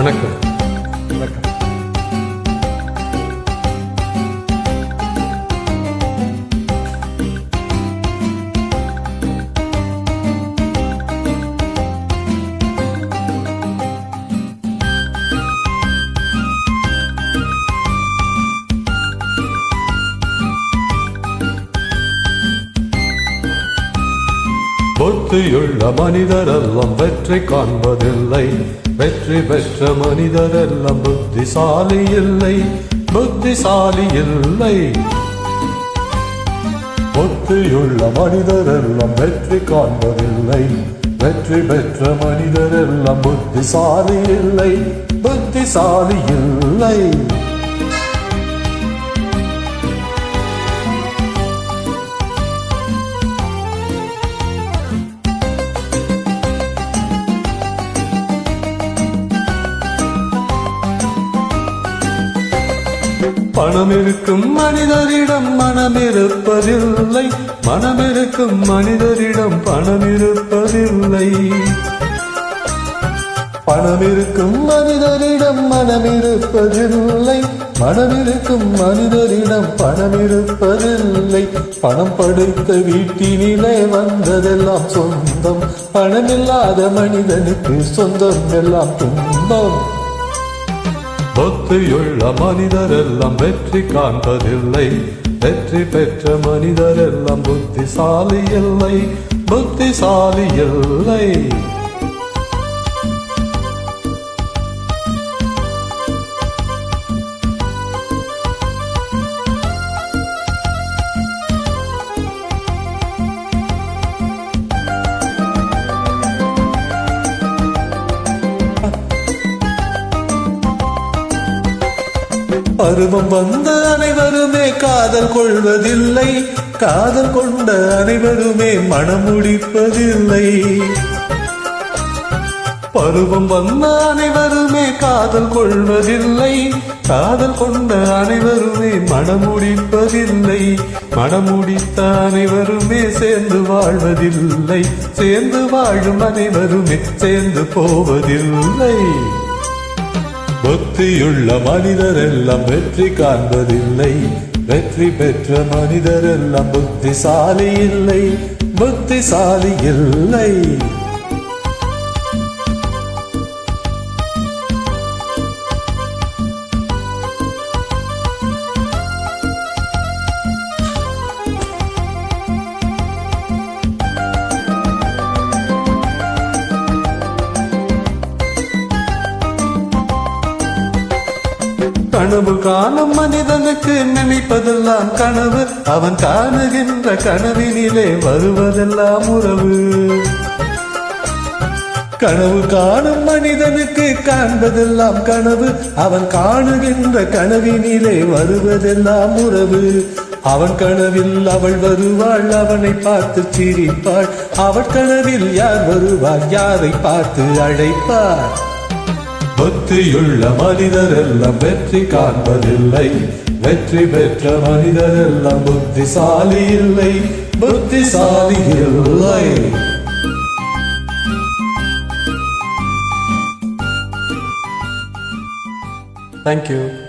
வணக்கம். வணக்கம். புத்தியுள்ள மனிதரெல்லாம் வெற்றி காண்பதில்லை, வெற்றி பெற்ற மனிதரெல்லாம் புத்திசாலி இல்லை, புத்திசாலி இல்லை. புத்தியுள்ள மனிதரெல்லாம் வெற்றி காண்பதில்லை, வெற்றி பெற்ற மனிதரெல்லாம் புத்திசாலி இல்லை, புத்திசாலி இல்லை. பணம் இருக்கும் மனிதரிடம் மனம் இருப்பதில்லை, மனம் இருக்கும் மனிதரிடம் பணம் இருப்பதில்லை. பணம் இருக்கும் மனிதரிடம் மனம் இருப்பதில்லை, மனம் இருக்கும் மனிதரிடம் பணம் இருப்பதில்லை. பணம் படைத்த வீட்டினிலே வந்ததெல்லாம் சொந்தம், பணமில்லாத மனிதனுக்கு சொந்தம் எல்லாம் துன்பம். புத்தியுள்ள மனிதரெல்லாம் வெற்றி காண்பதில்லை, வெற்றி பெற்ற மனிதரெல்லாம் புத்திசாலி இல்லை, புத்திசாலி இல்லை. பருவம் வந்த அனைவருமே காதல் கொள்வதில்லை, காதல் கொண்ட அனைவருமே மனம் முடிப்பதில்லை. பருவம் வந்த அனைவருமே காதல் கொள்வதில்லை, காதல் கொண்ட அனைவருமே மனம் முடிப்பதில்லை. மனம் முடித்த அனைவருமே சேர்ந்து வாழ்வதில்லை, சேர்ந்து வாழும் அனைவருமே சேர்ந்து போவதில்லை. புத்தியுள்ள மனிதரெல்லாம் வெற்றி காண்பதில்லை, வெற்றி பெற்ற மனிதரெல்லாம் புத்திசாலி இல்லை, புத்திசாலி இல்லை. கனவு காணும் மனிதனுக்கு நினைப்பதெல்லாம் கனவு, அவன் காணுகின்ற கனவினிலே வருவதெல்லாம் உறவு. கனவு காணும் மனிதனுக்கு காண்பதெல்லாம் கனவு, அவன் காணுகின்ற கனவினிலே வருவதெல்லாம் உறவு. அவன் கனவில் அவள் வருவாள், அவனை பார்த்து சிரிப்பாள், அவள் கனவில் யார் வருவார், யாரை பார்த்து அழைப்பார். புத்தியுள்ள மனிதரெல்லாம் வெற்றி காண்பதில்லை, வெற்றி பெற்ற மனிதரெல்லாம் புத்திசாலி இல்லை, புத்திசாலி இல்லை. Thank you.